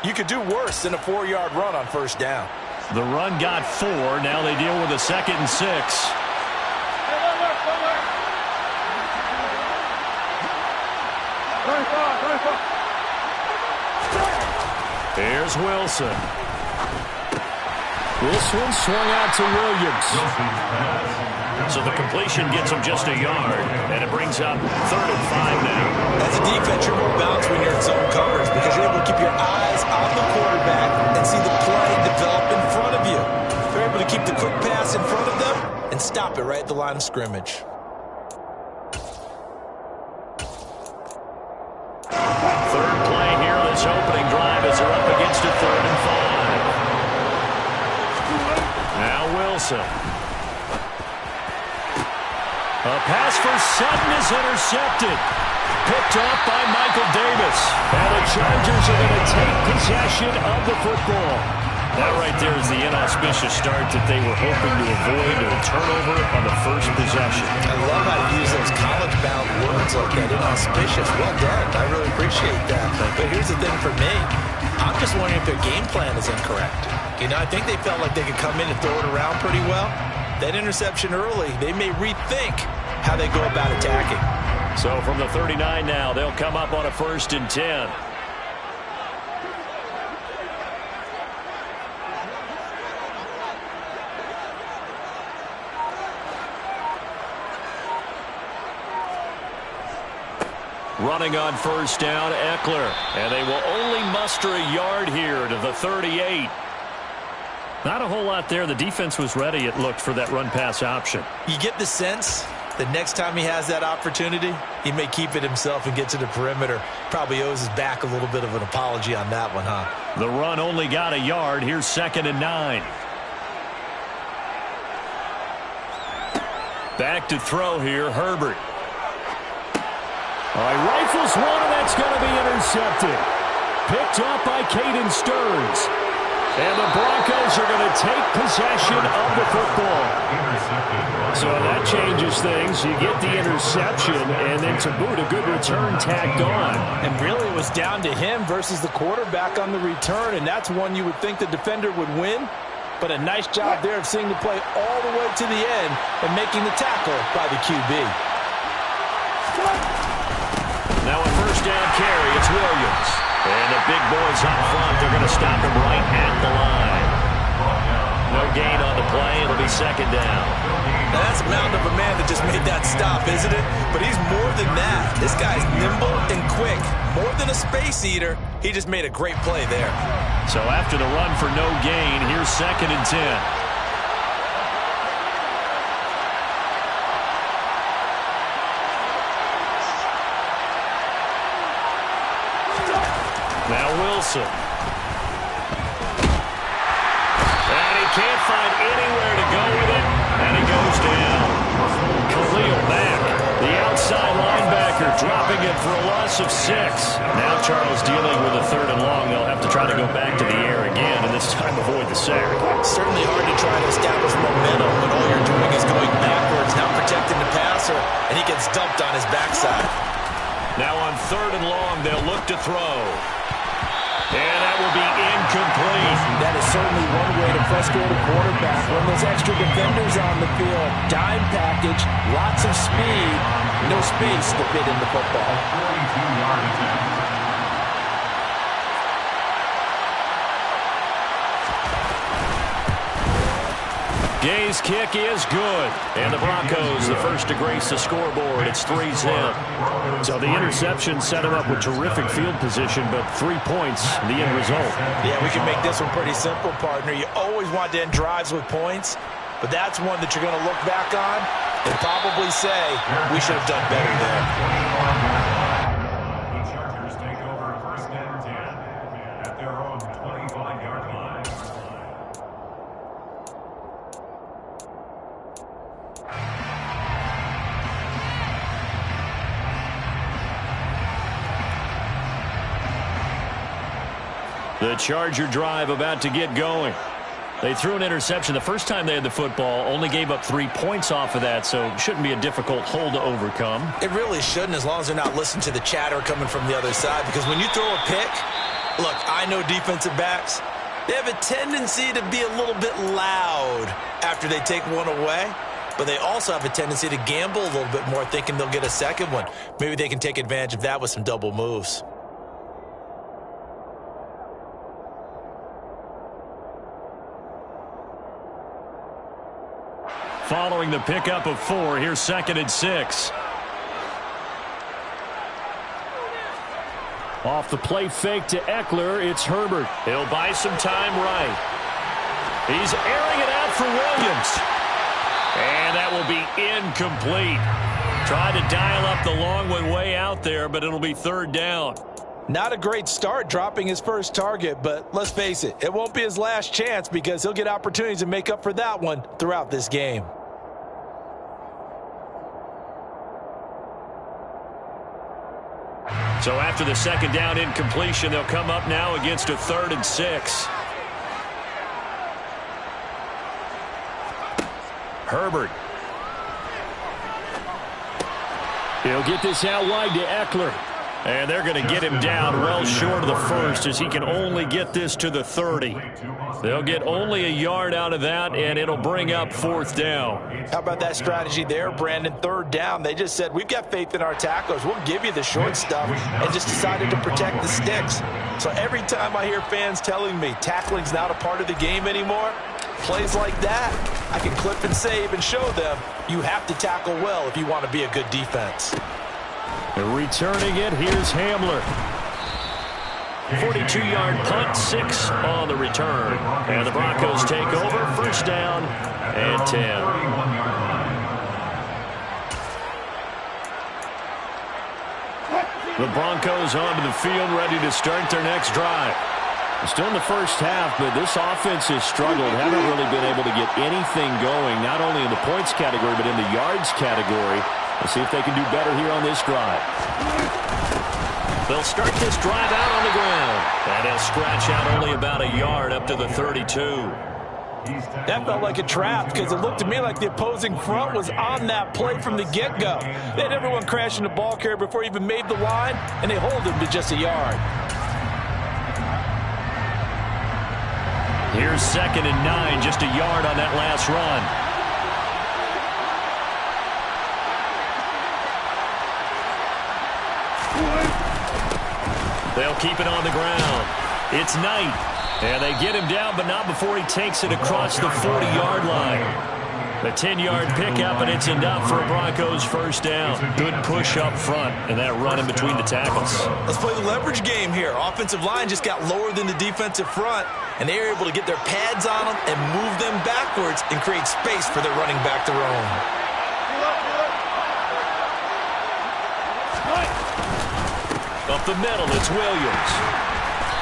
You could do worse than a 4-yard run on first down. The run got 4. Now they deal with a 2nd and 6. Here's Wilson. This one swung out to Williams. So the completion gets him just a yard, and it brings up 3rd and 5 now. As a defense, you're more balanced when you're in zone coverage because you're able to keep your eyes on the quarterback and see the play develop in front of you. They're able to keep the quick pass in front of them and stop it right at the line of scrimmage. Third play here, this opening drive as they're up against a 3rd and 5. Now Wilson. A pass for Sutton is intercepted. Picked off by Michael Davis. And the Chargers are going to take possession of the football. That right there is the inauspicious start that they were hoping to avoid, a turnover on the first possession. I love how you use those college-bound words like that, inauspicious. Well done. I really appreciate that. But here's the thing for me. I'm just wondering if their game plan is incorrect. You know, I think they felt like they could come in and throw it around pretty well. That interception early, they may rethink how they go about attacking. So from the 39 now, they'll come up on a 1st and 10. Running on first down, Eckler. And they will only muster a yard here to the 38. Not a whole lot there. The defense was ready, it looked, for that run-pass option. You get the sense that next time he has that opportunity, he may keep it himself and get to the perimeter. Probably owes his back a little bit of an apology on that one, huh? The run only got a yard. Here's 2nd and 9. Back to throw here, Herbert. All right, rifles one, and that's going to be intercepted. Picked up by Caden Stearns. And the Broncos are going to take possession of the football. So that changes things. You get the interception, and then to boot, a good return tacked on. And really it was down to him versus the quarterback on the return, and that's one you would think the defender would win. But a nice job there of seeing the play all the way to the end and making the tackle by the QB. Now a first down carry, it's Williams. And the big boys up front, they're going to stop him right at the line. No gain on the play, it'll be 2nd down. Now that's a mountain of a man that just made that stop, isn't it? But he's more than that. This guy's nimble and quick. More than a space eater, he just made a great play there. So after the run for no gain, here's 2nd and 10. Now Wilson. And he can't find anywhere to go with it. And he goes down. Khalil Mack, the outside linebacker, dropping it for a loss of 6. Now Charles dealing with a 3rd and long. They'll have to try to go back to the air again, and this time avoid the sack. Certainly hard to try to establish momentum when all you're doing is going backwards, now protecting the passer, and he gets dumped on his backside. Now on 3rd and long, they'll look to throw. And that will be incomplete. That is certainly one way to frustrate a quarterback. When there's extra defenders on the field, dime package, lots of speed, no space to fit in the football. Gay's kick is good. And the Broncos, the first to grace the scoreboard. It's 3-zip. So the interception set him up with terrific field position, but 3 points, the end result. Yeah, we can make this one pretty simple, partner. You always want to end drives with points, but that's one that you're going to look back on and probably say, we should have done better there. The Chargers take over 1st and 10 at their own 25-yard line. The Charger drive about to get going. They threw an interception the first time they had the football, only gave up 3 points off of that, so it shouldn't be a difficult hole to overcome. It really shouldn't, as long as they're not listening to the chatter coming from the other side, because when you throw a pick, Look, I know defensive backs, they have a tendency to be a little bit loud after they take one away, but they also have a tendency to gamble a little bit more, thinking they'll get a second one. Maybe they can take advantage of that with some double moves. Following the pickup of 4, here's 2nd and 6. Off the play fake to Eckler, it's Herbert. He'll buy some time right. He's airing it out for Williams. And that will be incomplete. Tried to dial up the long one way out there, but it'll be 3rd down. Not a great start dropping his first target, but let's face it, it won't be his last chance because he'll get opportunities to make up for that one throughout this game. So after the 2nd down incompletion, they'll come up now against a 3rd and 6. Herbert. He'll get this out wide to Eckler. And they're going to get him down well short of the first as he can only get this to the 30. They'll get only a yard out of that, and it'll bring up 4th down. How about that strategy there, Brandon? 3rd down. They just said, we've got faith in our tacklers. We'll give you the short stuff, and just decided to protect the sticks. So every time I hear fans telling me tackling's not a part of the game anymore, plays like that, I can clip and save and show them you have to tackle well if you want to be a good defense. Returning it, here's Hamler. 42-yard punt, 6 on the return. And the Broncos take over, 1st down and 10. The Broncos onto the field, ready to start their next drive. Still in the first half, but this offense has struggled. Haven't really been able to get anything going, not only in the points category, but in the yards category. Let's see if they can do better here on this drive. They'll start this drive out on the ground. And he'll scratch out only about a yard up to the 32. That felt like a trap because it looked to me like the opposing front was on that play from the get-go. They had everyone crashing the ball carrier before he even made the line, and they hold him to just a yard. Here's 2nd and 9, just a yard on that last run. They'll keep it on the ground. It's Knight. And they get him down, but not before he takes it across the 40-yard line. The 10-yard pickup, and it's enough for a Broncos 1st down. Good push up front, and that run in between the tackles. Let's play the leverage game here. Offensive line just got lower than the defensive front, and they were able to get their pads on them and move them backwards and create space for their running back to roam. Up the middle, it's Williams.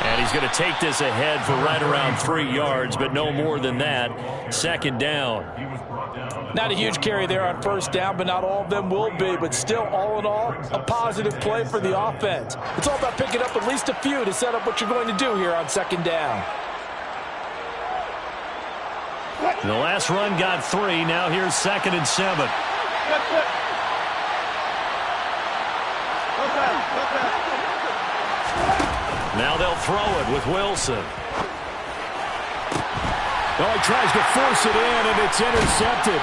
And he's going to take this ahead for right around 3 yards, but no more than that. 2nd down. Not a huge carry there on 1st down, but not all of them will be. But still, all in all, a positive play for the offense. It's all about picking up at least a few to set up what you're going to do here on 2nd down. The last run got 3. Now here's 2nd and 7. Now they'll throw it with Wilson. Oh, he tries to force it in, and it's intercepted.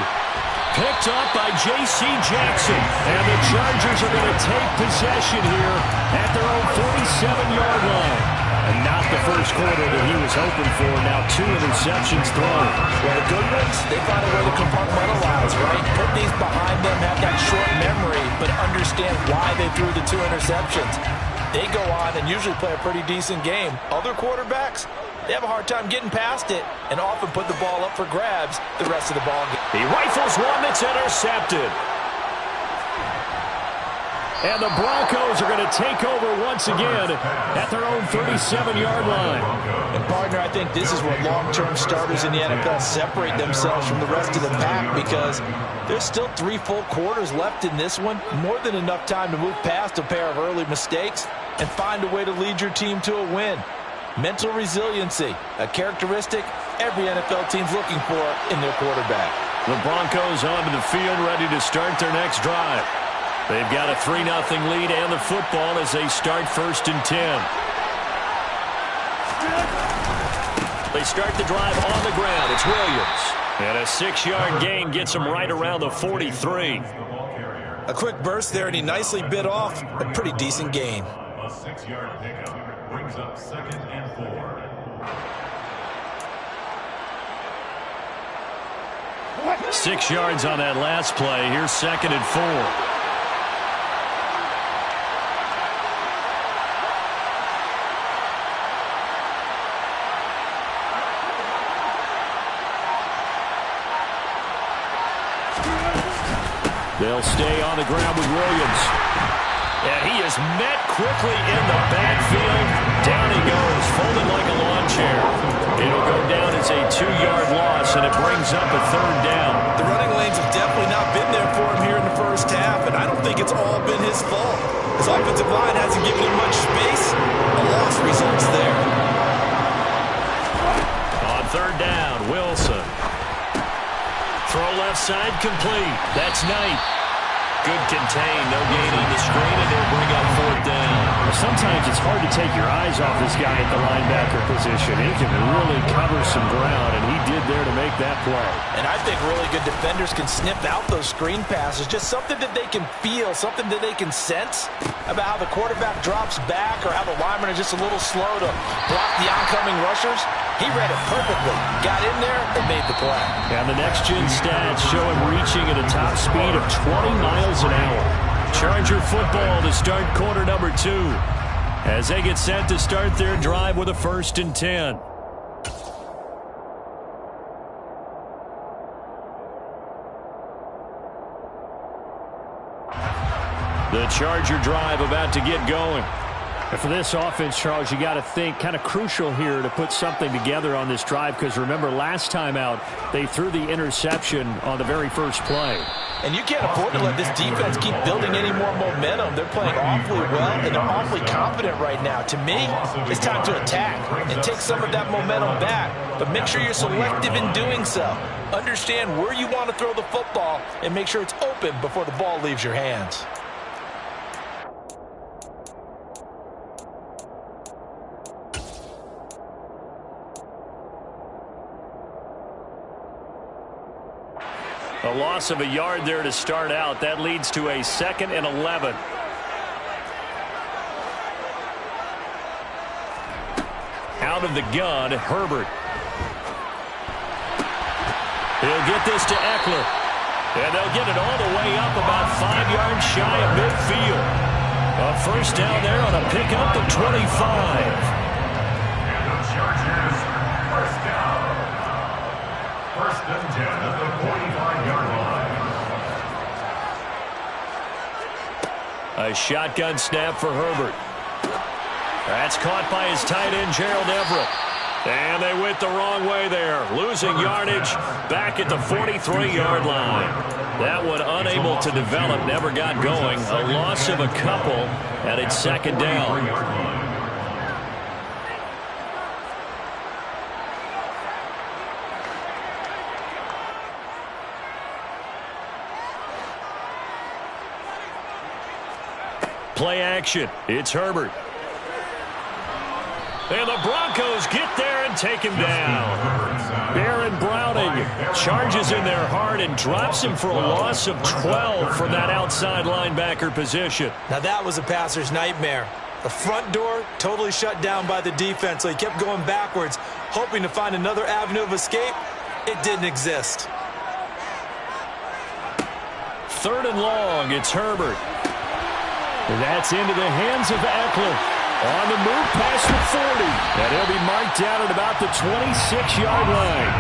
Picked up by J.C. Jackson. And the Chargers are going to take possession here at their own 47-yard line. And not the first quarter that he was hoping for. Now 2 interceptions thrown. Well, the good ones, they find a way to compartmentalize, right? Put these behind them, have that short memory, but understand why they threw the 2 interceptions. They go on and usually play a pretty decent game. Other quarterbacks, they have a hard time getting past it and often put the ball up for grabs the rest of the ball game. He rifles one that's intercepted. And the Broncos are going to take over once again at their own 37-yard line. And, partner, I think this is where long-term starters in the NFL separate themselves from the rest of the pack because there's still 3 full quarters left in this one. More than enough time to move past a pair of early mistakes and find a way to lead your team to a win. Mental resiliency, a characteristic every NFL team's looking for in their quarterback. The Broncos onto the field ready to start their next drive. They've got a 3-0 lead and the football as they start 1st and 10. They start the drive on the ground. It's Williams. And a 6-yard gain gets him right around the 43. A quick burst there, and he nicely bit off a pretty decent gain. A 6-yard pickup brings up 2nd and 4. 6 yards on that last play. Here's 2nd and 4. They'll stay on the ground with Williams. And he is met quickly in the backfield. Down he goes, folded like a lawn chair. It'll go down as a 2-yard loss, and it brings up a 3rd down. The running lanes have definitely not been there for him here in the first half, and I don't think it's all been his fault. His offensive line hasn't given him much space. A loss results there. On 3rd down, Wilson. Throw left side complete. That's Knight. Good contain, no gain on the screen, and they'll bring up 4th down. Well, sometimes it's hard to take your eyes off this guy at the linebacker position. He can really cover some ground, and he did there to make that play. And I think really good defenders can sniff out those screen passes. Just something that they can feel, something that they can sense about how the quarterback drops back or how the linemen are just a little slow to block the oncoming rushers. He read it perfectly, got in there, and made the play. And the next-gen stats show him reaching at a top speed of 20 miles an hour. Charger football to start quarter number 2 as they get set to start their drive with a 1st and 10. The Charger drive about to get going. And for this offense, Charles, you got to think kind of crucial here to put something together on this drive, because remember last time out they threw the interception on the very first play. And you can't afford to let this defense keep building any more momentum. They're playing awfully well, and they're awfully confident right now. To me, it's time to attack and take some of that momentum back. But make sure you're selective in doing so. Understand where you want to throw the football and make sure it's open before the ball leaves your hands. A loss of a yard there to start out. That leads to a 2nd and 11. Out of the gun, Herbert. He'll get this to Eckler. And they'll get it all the way up about 5 yards shy of midfield. A 1st down there on a pickup of 25. And the Chargers, 1st down. 1st and 10 at the 45-yard line. A shotgun snap for Herbert. That's caught by his tight end, Gerald Everett. And they went the wrong way there, losing yardage back at the 43-yard line. That one unable to develop, never got going. A loss of a couple, and it's 2nd down. Play action. It's Herbert. And the Broncos get there and take him down. Baron Browning charges in there hard and drops him for a loss of 12 from that outside linebacker position. Now that was a passer's nightmare. The front door totally shut down by the defense, so he kept going backwards, hoping to find another avenue of escape. It didn't exist. 3rd and long, it's Herbert. And that's into the hands of Eckler. On the move past the 40. And he'll be marked down at about the 26-yard line.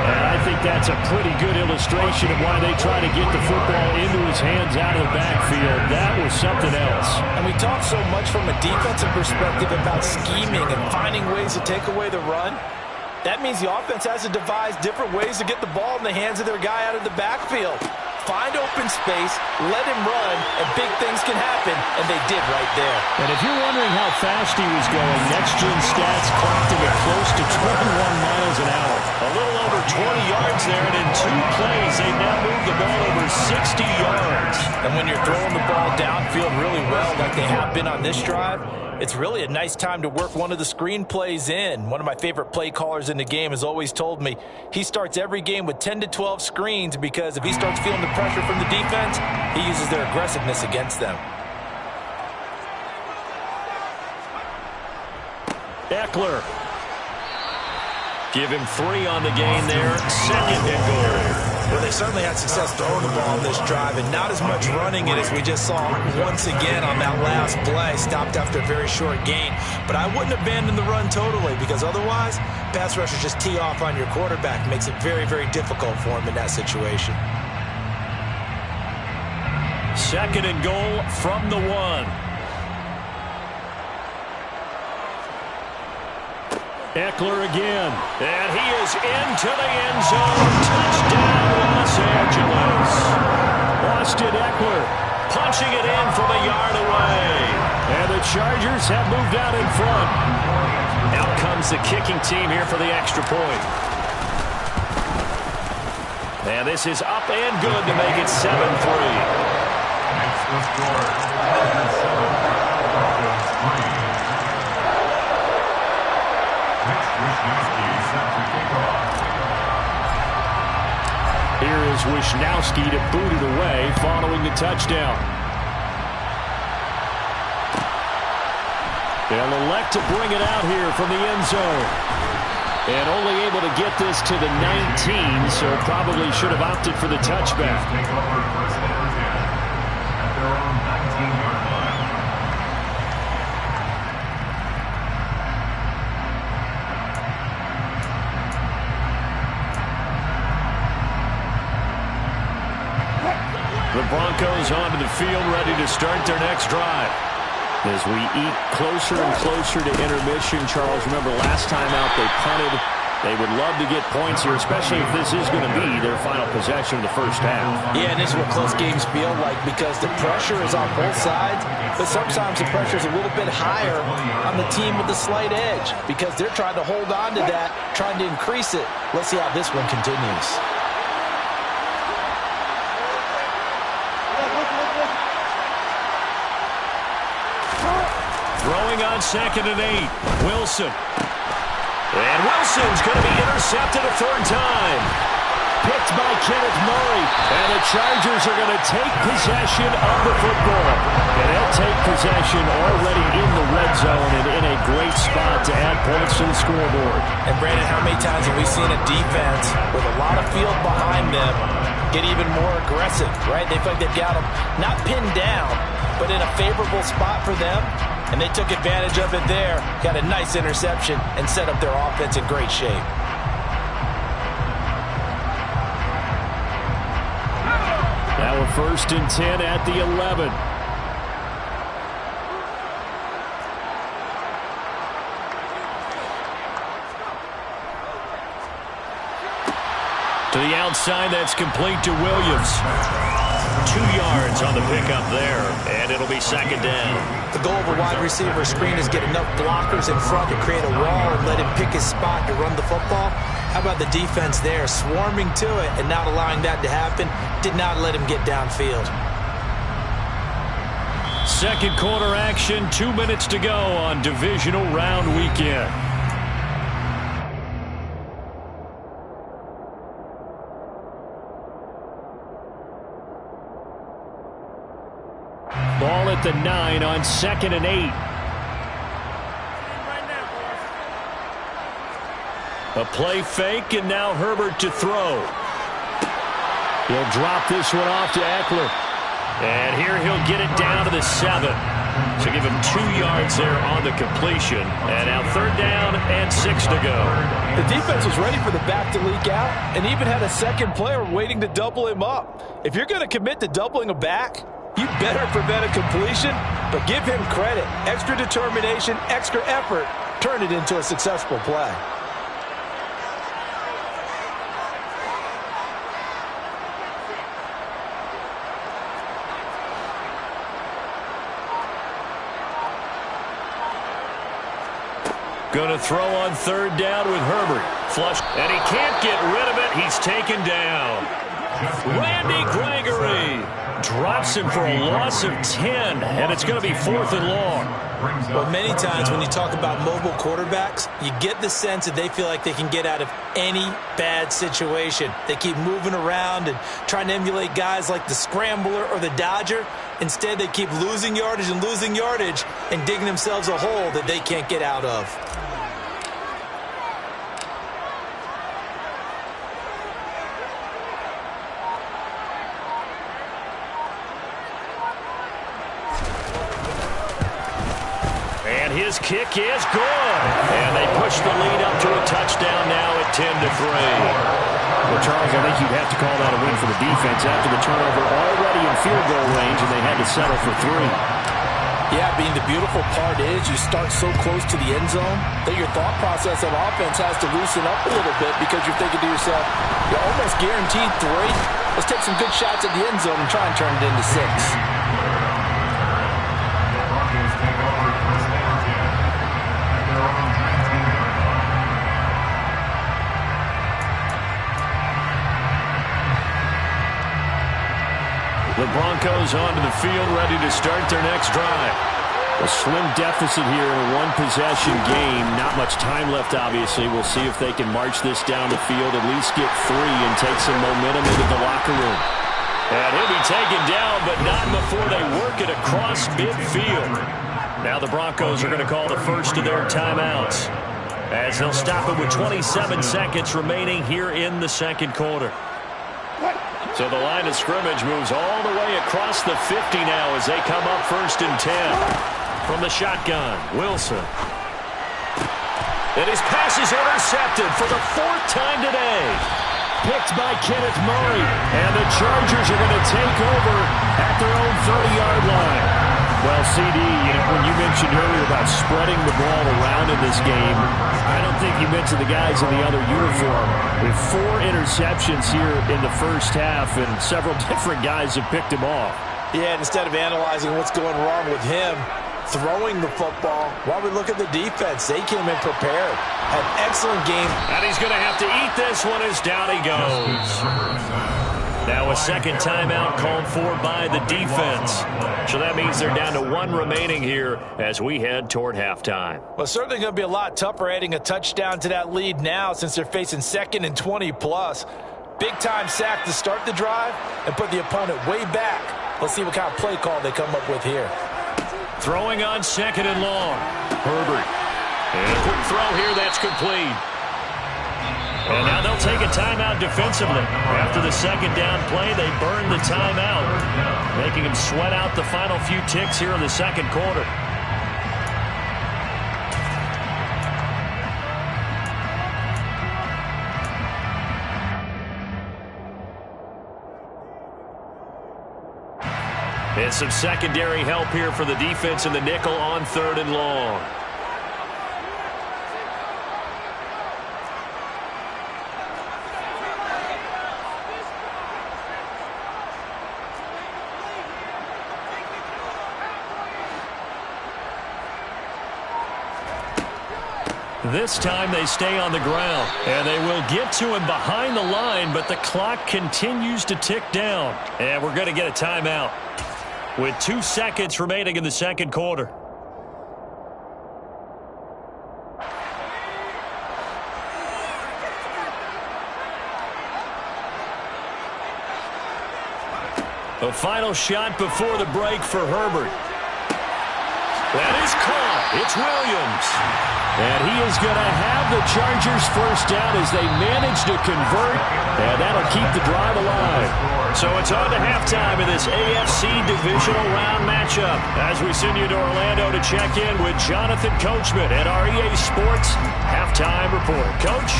And I think that's a pretty good illustration of why they try to get the football into his hands out of the backfield. That was something else. And we talk so much from a defensive perspective about scheming and finding ways to take away the run. That means the offense has to devise different ways to get the ball in the hands of their guy out of the backfield. Find open space, let him run, and big things can happen, and they did right there. And if you're wondering how fast he was going, next-gen stats clocked him at close to 21 miles an hour. A little over 20 yards yards there, and in 2 plays, they've now moved the ball over 60 yards. And when you're throwing the ball downfield really well, like they have been on this drive, it's really a nice time to work one of the screen plays in. One of my favorite play callers in the game has always told me he starts every game with 10 to 12 screens because if he starts feeling the pressure from the defense, he uses their aggressiveness against them. Eckler. Give him 3 on the game there. 2nd and goal. Well, they certainly had success throwing the ball on this drive, and not as much running it as we just saw once again on that last play. Stopped after a very short gain. But I wouldn't abandon the run totally, because otherwise, pass rushers just tee off on your quarterback. Makes it very, very difficult for him in that situation. 2nd and goal from the 1. Eckler again, and he is into the end zone. Touchdown, Los Angeles. Austin Eckler punching it in from a yard away. And the Chargers have moved out in front. Out comes the kicking team here for the extra point. And this is up and good to make it 7-3. Next to score, 7-3. Here is Wishnowsky to boot it away following the touchdown. They'll elect to bring it out here from the end zone. And only able to get this to the 19, so probably should have opted for the touchback. Take over first and 10 at their own 19-yard line. The Broncos onto the field, ready to start their next drive. As we eat closer and closer to intermission, Charles, remember last time out they punted. They would love to get points here, especially if this is going to be their final possession of the first half. Yeah, and this is what close games feel like because the pressure is on both sides, but sometimes the pressure is a little bit higher on the team with the slight edge because they're trying to hold on to that, trying to increase it. Let's see how this one continues. Throwing on 2nd and 8. Wilson. And Wilson's going to be intercepted a 3rd time. Picked by Kenneth Murray. And the Chargers are going to take possession of the football. And they'll take possession already in the red zone and in a great spot to add points to the scoreboard. And Brandon, how many times have we seen a defense with a lot of field behind them get even more aggressive, right? They feel like they've got them not pinned down, but in a favorable spot for them. And they took advantage of it there, got a nice interception, and set up their offense in great shape. Now a 1st and 10 at the 11. To the outside, that's complete to Williams. 2 yards on the pickup there, and it'll be 2nd down. The goal of a wide receiver screen is get enough blockers in front to create a wall and let him pick his spot to run the football. How about the defense there, swarming to it and not allowing that to happen? Did not let him get downfield. 2nd quarter action, 2 minutes to go on divisional round weekend. Ball at the 9 on 2nd and 8. A play fake, and now Herbert to throw. He'll drop this one off to Eckler. And here he'll get it down to the 7. So give him 2 yards there on the completion. And now 3rd down and 6 to go. The defense was ready for the back to leak out and even had a second player waiting to double him up. If you're going to commit to doubling a back, you better prevent a completion, but give him credit. Extra determination, extra effort, turned it into a successful play. Going to throw on third down with Herbert. Flush, and he can't get rid of it. He's taken down. Randy Gregory drops him for a loss of 10, and it's going to be 4th and long. Well, many times when you talk about mobile quarterbacks, you get the sense that they feel like they can get out of any bad situation. They keep moving around and trying to emulate guys like the Scrambler or the Dodger. Instead, they keep losing yardage and digging themselves a hole that they can't get out of. His kick is good. And they push the lead up to a touchdown now at 10-3. Well, Charles, I think you'd have to call that a win for the defense after the turnover already in field goal range, and they had to settle for 3. Yeah, the beautiful part is you start so close to the end zone that your thought process of offense has to loosen up a little bit because you're thinking to yourself, you're almost guaranteed 3. Let's take some good shots at the end zone and try and turn it into 6. The Broncos onto the field, ready to start their next drive. A slim deficit here in a one-possession game. Not much time left, obviously. We'll see if they can march this down the field, at least get 3, and take some momentum into the locker room. And he'll be taken down, but not before they work it across midfield. Now the Broncos are going to call the first of their timeouts, as they'll stop it with 27 seconds remaining here in the second quarter. So the line of scrimmage moves all the way across the 50 now as they come up 1st and 10. From the shotgun, Wilson. And his pass is intercepted for the 4th time today. Picked by Kenneth Murray. And the Chargers are going to take over at their own 30-yard line. Well, CD, when you mentioned earlier about spreading the ball around in this game, I don't think you mentioned the guys in the other uniform. We have 4 interceptions here in the first half, and several different guys have picked him off. Yeah, and instead of analyzing what's going wrong with him throwing the football, while we look at the defense, they came in prepared. Had an excellent game. And he's going to have to eat this one as down he goes. Now a second timeout called for by the defense. So that means they're down to 1 remaining here as we head toward halftime. Well, certainly going to be a lot tougher adding a touchdown to that lead now since they're facing 2nd and 20+. Big-time sack to start the drive and put the opponent way back. Let's see what kind of play call they come up with here. Throwing on 2nd and long. Herbert. And a quick throw here that's complete. And now they'll take a timeout defensively. After the second down play, they burn the timeout, making them sweat out the final few ticks here in the second quarter. And some secondary help here for the defense in the nickel on 3rd and long. This time they stay on the ground, and they will get to him behind the line, but the clock continues to tick down. And we're going to get a timeout with 2 seconds remaining in the second quarter. A final shot before the break for Herbert. That is caught. It's Williams. And he is going to have the Chargers first down as they manage to convert, and that'll keep the drive alive. So it's on to halftime in this AFC Divisional Round matchup as we send you to Orlando to check in with Jonathan Coachman at our EA Sports Halftime Report. Coach?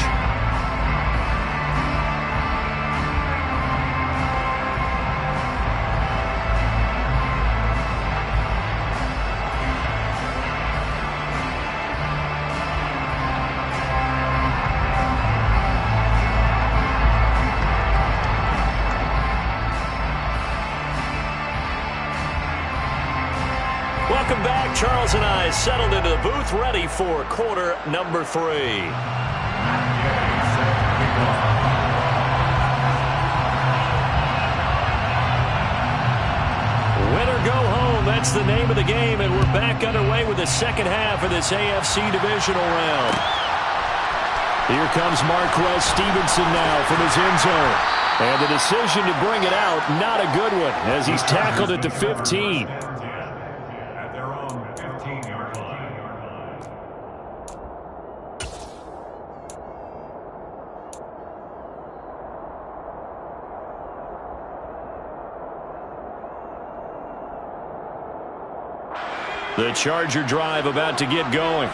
Welcome back. Charles and I guys settled into the booth, ready for quarter number 3. Win or go home, that's the name of the game, and we're back underway with the second half of this AFC divisional round. Here comes Marquez Stevenson now from his end zone. And the decision to bring it out, not a good one, as he's tackled at the 15. At their own 15-yard line. The Charger drive about to get going.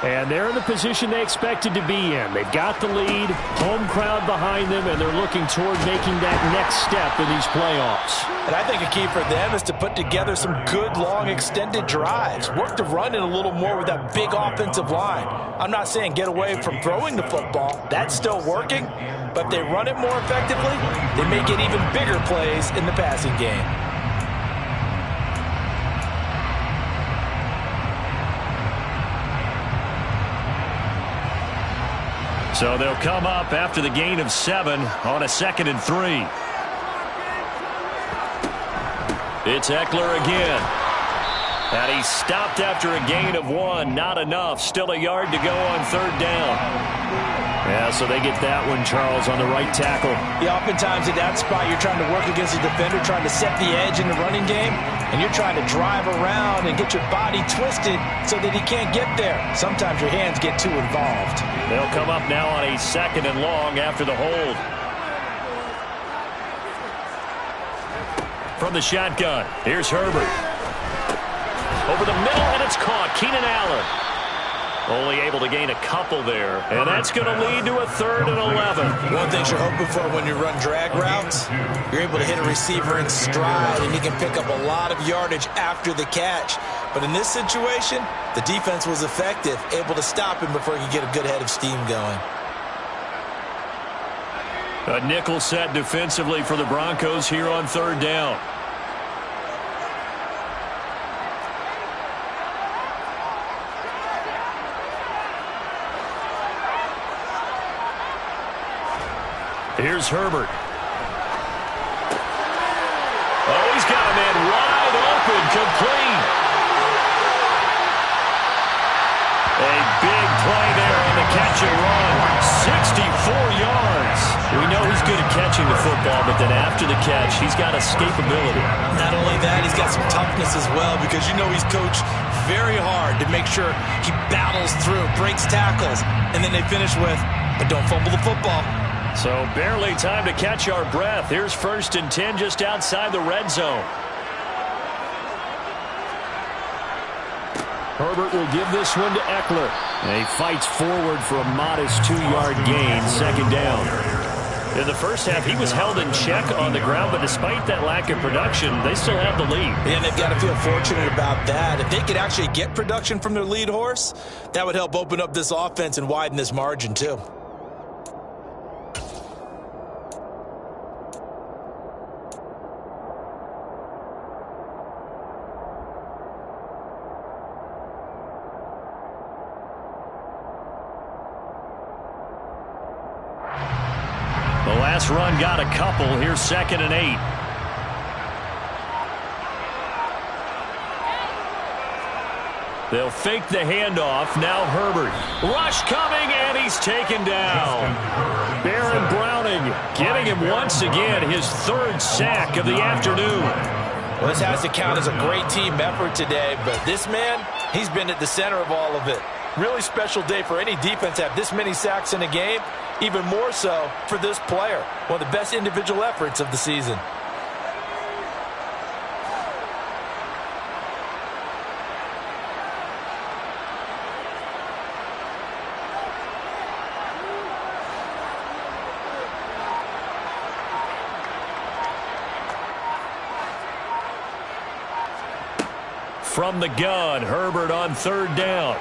And they're in the position they expected to be in. They've got the lead, home crowd behind them, and they're looking toward making that next step in these playoffs. And I think a key for them is to put together some good, long, extended drives. Work to run it a little more with that big offensive line. I'm not saying get away from throwing the football. That's still working. But if they run it more effectively, they may get even bigger plays in the passing game. So they'll come up after the gain of 7 on a 2nd and 3. It's Eckler again. And he's stopped after a gain of 1. Not enough. Still a yard to go on 3rd down. Yeah, so they get that one, Charles, on the right tackle. Yeah, oftentimes at that spot, you're trying to work against a defender, trying to set the edge in the running game, and you're trying to drive around and get your body twisted so that he can't get there. Sometimes your hands get too involved. They'll come up now on a 2nd and long after the hold. From the shotgun, here's Herbert. Over the middle, and it's caught. Keenan Allen. Only able to gain a couple there. And that's going to lead to a 3rd and 11. One of the things you're hoping for when you run drag routes, you're able to hit a receiver in stride, and he can pick up a lot of yardage after the catch. But in this situation, the defense was effective, able to stop him before he could get a good head of steam going. A nickel set defensively for the Broncos here on 3rd down. Here's Herbert. Oh, he's got a man wide open, complete. A big play there on the catch and run. 64 yards. We know he's good at catching the football, but then after the catch, he's got escapability. Not only that, he's got some toughness as well, because you know he's coached very hard to make sure he battles through, breaks tackles, and then they finish with, but don't fumble the football. So barely time to catch our breath. Here's 1st and 10 just outside the red zone. Herbert will give this one to Eckler. And he fights forward for a modest 2-yard gain, 2nd down. In the first half, he was held in check on the ground, but despite that lack of production, they still have the lead. And they've got to feel fortunate about that. If they could actually get production from their lead horse, that would help open up this offense and widen this margin too. The last run got a couple. Here's 2nd and 8. They'll fake the handoff. Now Herbert. Rush coming, and he's taken down. Baron Browning getting him once again, his 3rd sack of the afternoon. Well, this has to count as a great team effort today, but this man, he's been at the center of all of it. Really special day for any defense to have this many sacks in a game, even more so for this player. One of the best individual efforts of the season. From the gun, Herbert on 3rd down.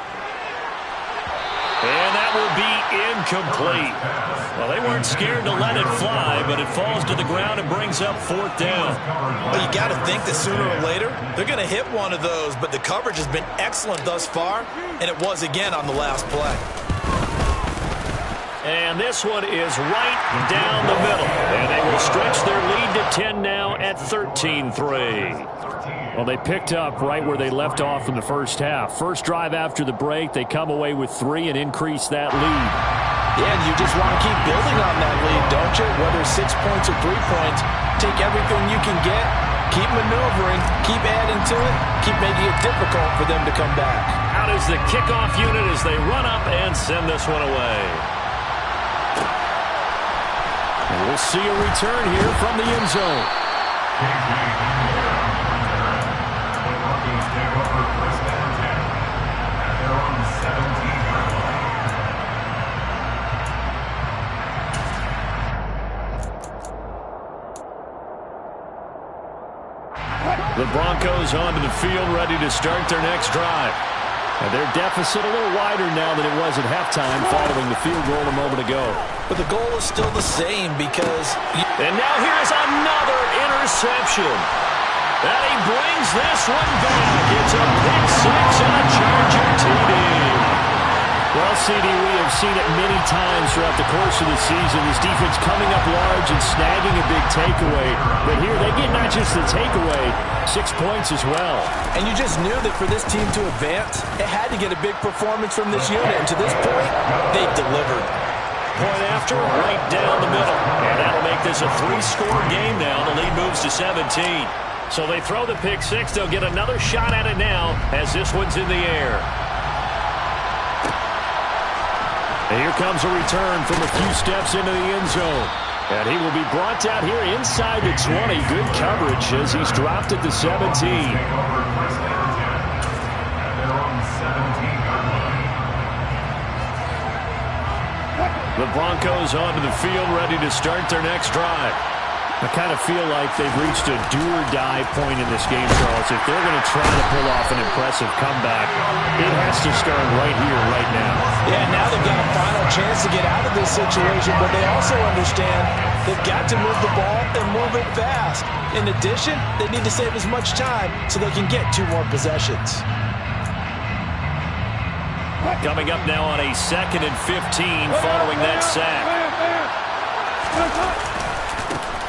And that will be incomplete. Well, they weren't scared to let it fly, but it falls to the ground and brings up 4th down. Well, you got to think that sooner or later they're going to hit one of those, but the coverage has been excellent thus far, and it was again on the last play. And this one is right down the middle. And they will stretch their lead to 10 now at 13-3. Well, they picked up right where they left off in the first half. First drive after the break, they come away with 3 and increase that lead. Yeah, and you just want to keep building on that lead, don't you? Whether 6 points or 3 points, take everything you can get, keep maneuvering, keep adding to it, keep making it difficult for them to come back. Out is the kickoff unit as they run up and send this one away. And we'll see a return here from the end zone. The Broncos onto the field, ready to start their next drive. And their deficit a little wider now than it was at halftime following the field goal a moment ago. But the goal is still the same because... And now here's another interception. And he brings this one back. It's a pick 6 and a Charger TD. Well, CD, we have seen it many times throughout the course of the season. This defense coming up large and snagging a big takeaway. But here they get not just the takeaway, 6 points as well. And you just knew that for this team to advance, it had to get a big performance from this unit. And to this point, they've delivered. Point after, right down the middle. And that'll make this a 3-score game now. The lead moves to 17. So they throw the pick 6. They'll get another shot at it now as this one's in the air. And here comes a return from a few steps into the end zone. And he will be brought down here inside the 20. Good coverage as he's dropped at the 17. The Broncos onto the field, ready to start their next drive. I kind of feel like they've reached a do-or-die point in this game, Charles. If they're going to try to pull off an impressive comeback, it has to start right here, right now. Yeah, now they've got a final chance to get out of this situation, but they also understand they've got to move the ball and move it fast. In addition, they need to save as much time so they can get 2 more possessions. Coming up now on a 2nd and 15 following that sack.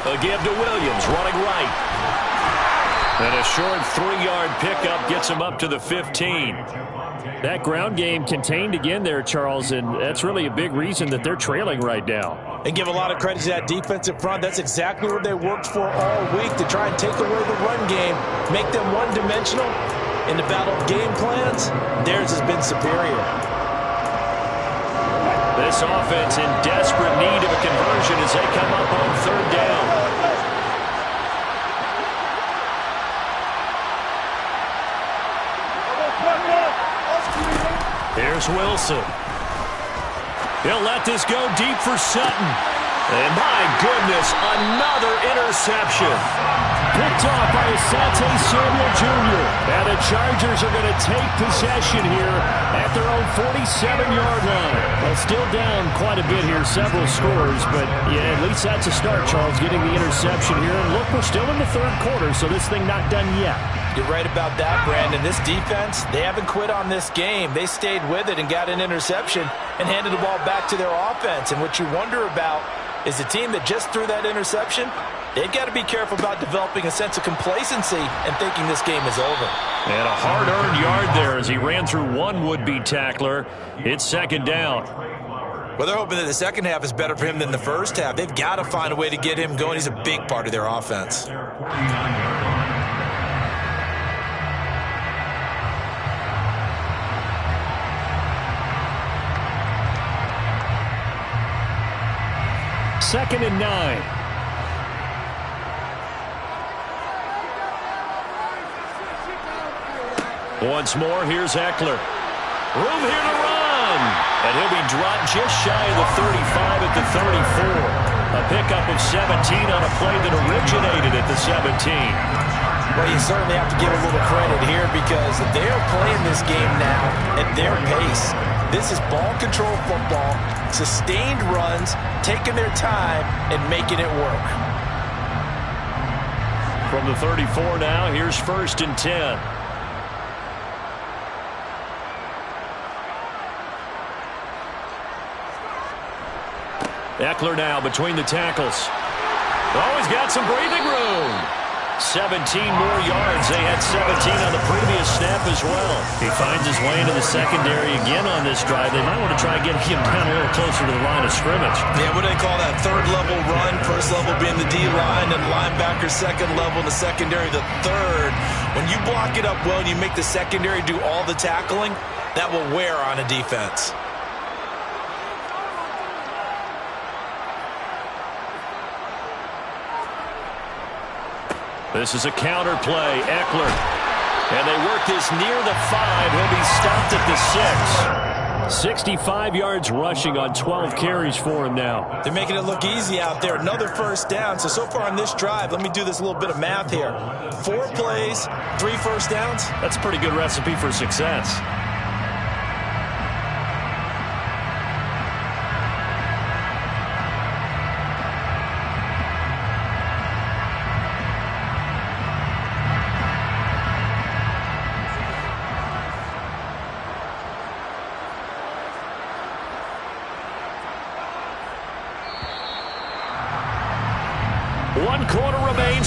A give to Williams, running right. And a short 3-yard pickup gets him up to the 15. That ground game contained again there, Charles, and that's really a big reason that they're trailing right now. And give a lot of credit to that defensive front. That's exactly what they worked for all week, to try and take away the run game, make them one-dimensional. In the battle of game plans, theirs has been superior. This offense in desperate need of a conversion as they come up on 3rd down. Here's Wilson. He'll let this go deep for Sutton. And my goodness, another interception. Picked off by Asante Samuel Jr. And the Chargers are going to take possession here at their own 47-yard line. Well, still down quite a bit here, several scores, but yeah, at least that's a start, Charles, getting the interception here. And look, we're still in the 3rd quarter, so this thing not done yet. You're right about that, Brandon. This defense, they haven't quit on this game. They stayed with it and got an interception and handed the ball back to their offense. And what you wonder about is the team that just threw that interception, they've got to be careful about developing a sense of complacency and thinking this game is over. And a hard-earned yard there as he ran through one would-be tackler. It's 2nd down. Well, they're hoping that the second half is better for him than the first half. They've got to find a way to get him going. He's a big part of their offense. Second and 9. Once more, here's Eckler. Room here to run. And he'll be dropped just shy of the 35 at the 34. A pickup of 17 on a play that originated at the 17. Well, you certainly have to give a little credit here because they're playing this game now at their pace. This is ball control football, sustained runs, taking their time, and making it work. From the 34 now, here's 1st and 10. Eckler now between the tackles. Oh, he's got some breathing room. 17 more yards. They had 17 on the previous snap as well. He finds his way into the secondary again on this drive. They might want to try and get him down a little closer to the line of scrimmage. Yeah, what do they call that? Third level run. First level being the D-line, and linebacker second level, and the secondary the third. When you block it up well and you make the secondary do all the tackling, that will wear on a defense. This is a counter play. Eckler. And they work this near the 5. He'll be stopped at the 6. 65 yards rushing on 12 carries for him now. They're making it look easy out there. Another first down. So far on this drive, let me do this little bit of math here. 4 plays, 3 first downs. That's a pretty good recipe for success.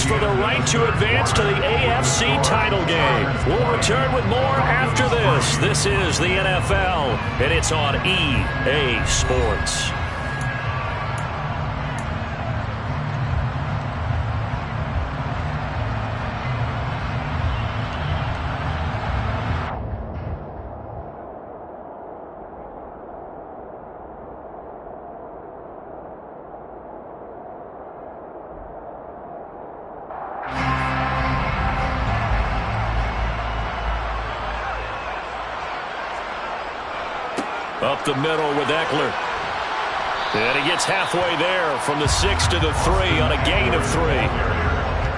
For the right to advance to the AFC title game. We'll return with more after this. This is the NFL, and it's on EA Sports. Up the middle with Eckler. And he gets halfway there from the 6 to the 3 on a gain of 3.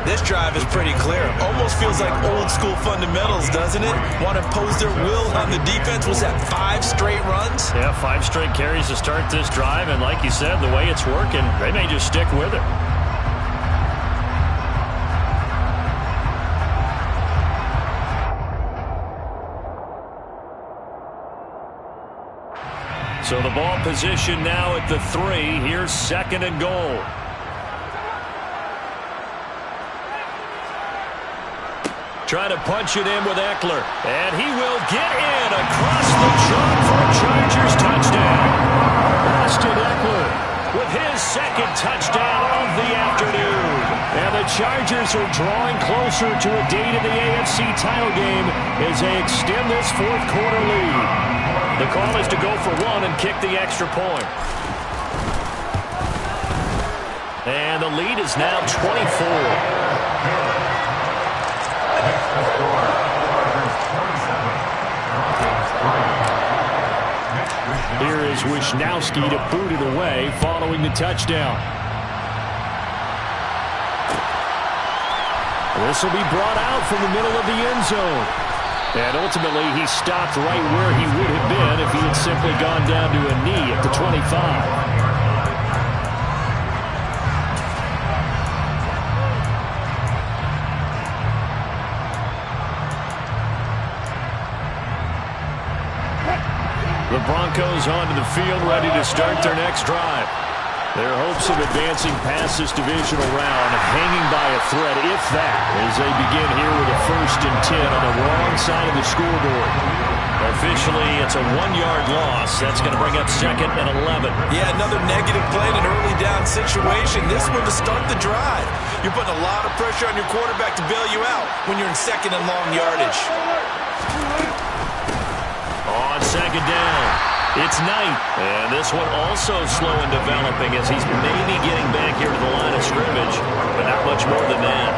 This drive is pretty clear. Almost feels like old school fundamentals, doesn't it? Want to impose their will on the defense. Was that 5 straight runs? Yeah, 5 straight carries to start this drive. And like you said, the way it's working, they may just stick with it. So the ball position now at the 3. Here's 2nd and goal. Trying to punch it in with Eckler. And he will get in across the chalk for a Chargers touchdown. Austin Eckler with his 2nd touchdown of the afternoon. And the Chargers are drawing closer to a date in the AFC title game as they extend this 4th quarter lead. The call is to go for 1 and kick the extra point. And the lead is now 24. Here is Wisnowski to boot it away following the touchdown. This will be brought out from the middle of the end zone. And ultimately, he stopped right where he would have been if he had simply gone down to a knee at the 25. The Broncos onto the field, ready to start their next drive. Their hopes of advancing past this divisional round hanging by a thread, if that, as they begin here with a 1st and 10 on the wrong side of the scoreboard. Officially, it's a 1-yard loss. That's going to bring up 2nd and 11. Yeah, another negative play in an early down situation. This one to start the drive. You're putting a lot of pressure on your quarterback to bail you out when you're in 2nd and long yardage. On 2nd down. It's Knight, and this one also slow in developing as he's maybe getting back here to the line of scrimmage, but not much more than that.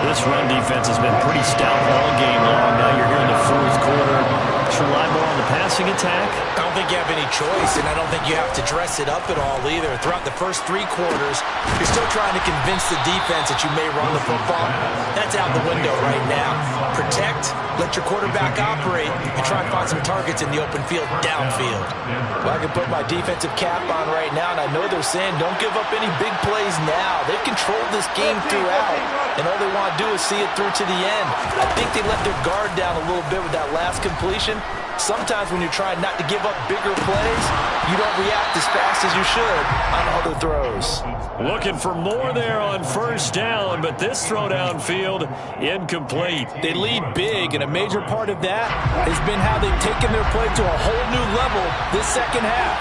This run defense has been pretty stout all game long. Now you're here in the 4th quarter. Just rely more on the passing attack. think you have any choice, and I don't think you have to dress it up at all either. Throughout the first 3 quarters, you're still trying to convince the defense that you may run the football. That's out the window right now. Protect, let your quarterback operate, and try and find some targets in the open field downfield. Well, I can put my defensive cap on right now, and I know they're saying don't give up any big plays now. They've controlled this game throughout, and all they want to do is see it through to the end. I think they let their guard down a little bit with that last completion. Sometimes when you're trying not to give up bigger plays, you don't react as fast as you should on other throws. Looking for more there on first down, but this throw downfield incomplete. They lead big, and a major part of that has been how they've taken their play to a whole new level this second half.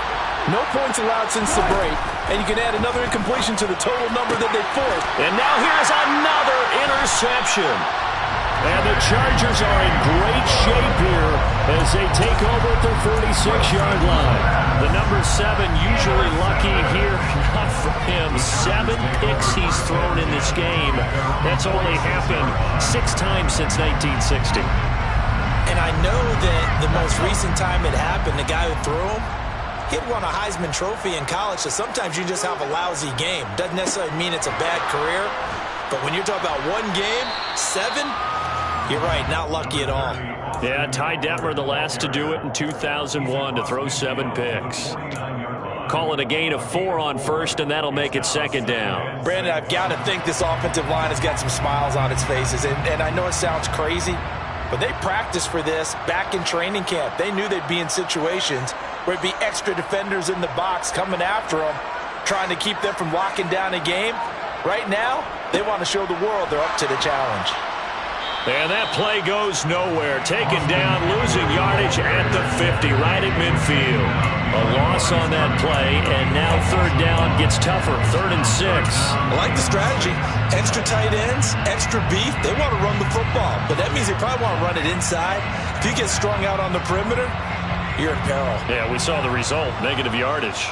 No points allowed since the break, and you can add another incompletion to the total number that they forced. And now here's another interception. And the Chargers are in great shape here as they take over at their 46-yard line. The number 7 usually lucky here. Not for him. 7 picks he's thrown in this game. That's only happened 6 times since 1960. And I know that the most recent time it happened, the guy who threw him, he had won a Heisman Trophy in college, so sometimes you just have a lousy game. Doesn't necessarily mean it's a bad career, but when you're talking about one game, 7, you're right, not lucky at all. Yeah, Ty Detmer, the last to do it in 2001, to throw 7 picks. Call it a gain of 4 on first, and that'll make it second down. Brandon, I've got to think this offensive line has got some smiles on its faces, and I know it sounds crazy, but they practiced for this back in training camp. They knew they'd be in situations where it'd be extra defenders in the box coming after them, trying to keep them from locking down a game. Right now, they want to show the world they're up to the challenge. And that play goes nowhere. Taken down, losing yardage at the 50, right at midfield. A loss on that play, and now third down gets tougher. 3rd and 6. I like the strategy. Extra tight ends, extra beef. They want to run the football, but that means they probably want to run it inside. If you get strung out on the perimeter, you're in peril. Yeah, we saw the result, negative yardage.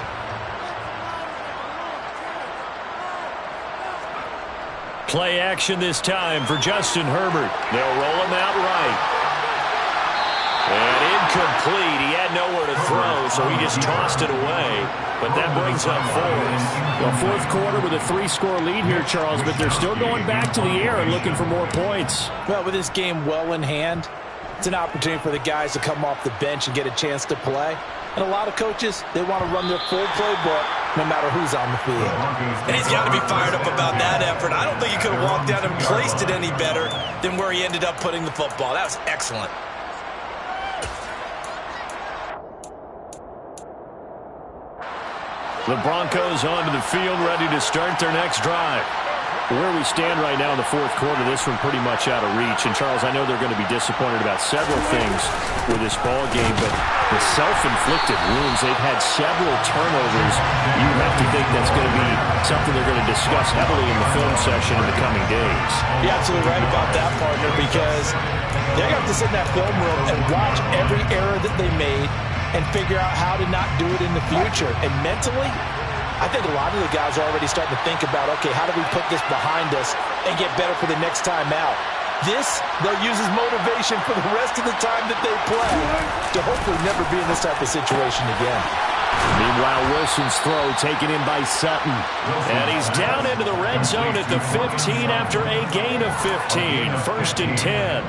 Play action this time for Justin Herbert. They'll roll him out right. And incomplete. He had nowhere to throw, so he just tossed it away. But that brings up 4th. Well, 4th quarter with a 3-score lead here, Charles, but they're still going back to the air and looking for more points. Well, with this game well in hand, it's an opportunity for the guys to come off the bench and get a chance to play. And a lot of coaches, they want to run their full playbook no matter who's on the field. And he's got to be fired up about that effort. I don't think he could have walked down and placed it any better than where he ended up putting the football. That was excellent. The Broncos onto the field, ready to start their next drive. Where we stand right now in the 4th quarter, this one pretty much out of reach. And, Charles, I know they're going to be disappointed about several things with this ball game, but the self-inflicted wounds, they've had several turnovers. You have to think that's going to be something they're going to discuss heavily in the film session in the coming days. You're absolutely right about that, partner, because they're going to have to sit in that film room and watch every error that they made and figure out how to not do it in the future. And mentally, I think a lot of the guys are already starting to think about, okay, how do we put this behind us and get better for the next time out? This, they'll use as motivation for the rest of the time that they play to hopefully never be in this type of situation again. Meanwhile, Wilson's throw taken in by Sutton. And he's down into the red zone at the 15 after a gain of 15. 1st and 10.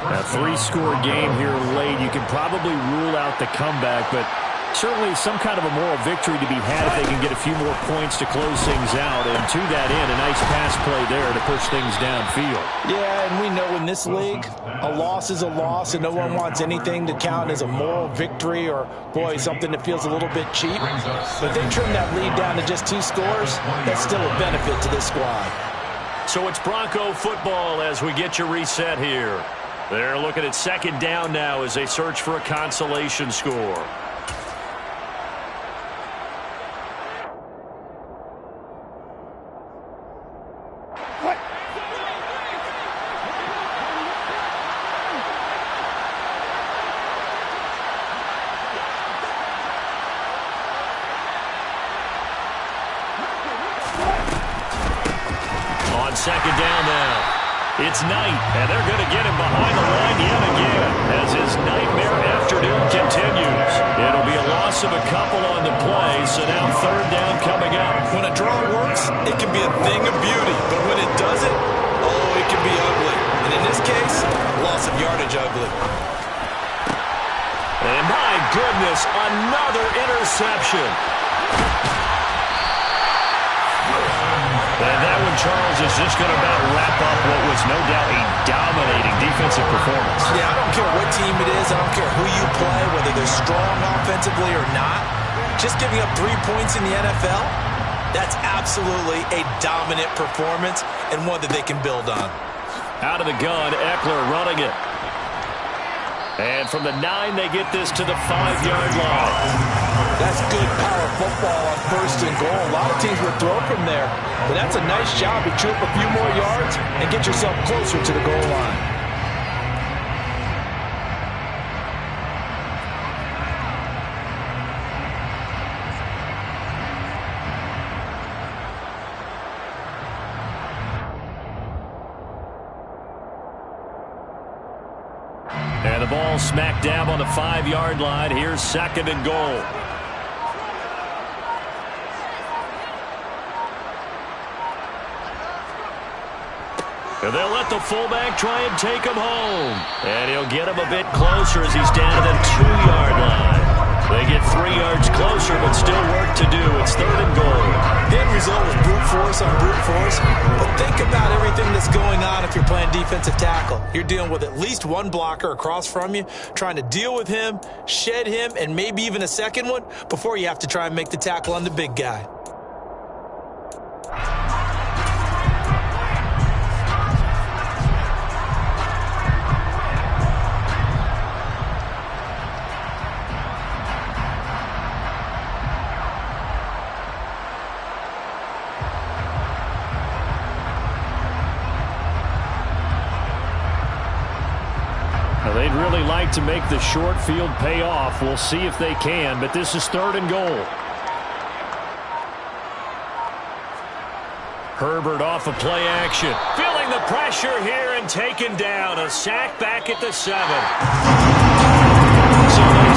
A 3-score game here late. You can probably rule out the comeback, but certainly some kind of a moral victory to be had if they can get a few more points to close things out. And to that end, a nice pass play there to push things downfield. Yeah, and we know in this league, a loss is a loss, and no one wants anything to count as a moral victory or, boy, something that feels a little bit cheap. But they trim that lead down to just 2 scores. That's still a benefit to this squad. So it's Bronco football as we get you reset here. They're looking at second down now as they search for a consolation score. On second down now. It's Knight, and they're going to get him behind the line yet again as his nightmare afternoon continues. It'll be a loss of a couple on the play, so now third down coming up. When a draw works, it can be a thing of beauty, but when it doesn't, oh, it can be ugly. And in this case, loss of yardage ugly. And my goodness, another interception. And that one, Charles, is just going to about wrap up what was no doubt a dominating defensive performance. Yeah, I don't care what team it is. I don't care who you play, whether they're strong offensively or not. Just giving up 3 points in the NFL, that's absolutely a dominant performance and one that they can build on. Out of the gun, Eckler running it. And from the 9, they get this to the 5-yard line. That's good power football on first and goal. A lot of teams would throw from there, but that's a nice job to chew up a few more yards and get yourself closer to the goal line. And the ball smack dab on the 5-yard line. Here's second and goal. And they'll let the fullback try and take him home. And he'll get him a bit closer as he's down to the 2-yard line. They get 3 yards closer, but still work to do. It's third and goal. The end result was brute force on brute force. But think about everything that's going on if you're playing defensive tackle. You're dealing with at least one blocker across from you, trying to deal with him, shed him, and maybe even a second one before you have to try and make the tackle on the big guy. They'd really like to make the short field pay off. We'll see if they can, but this is third and goal. Herbert off of play action. Feeling the pressure here and taken down. A sack back at the 7. So they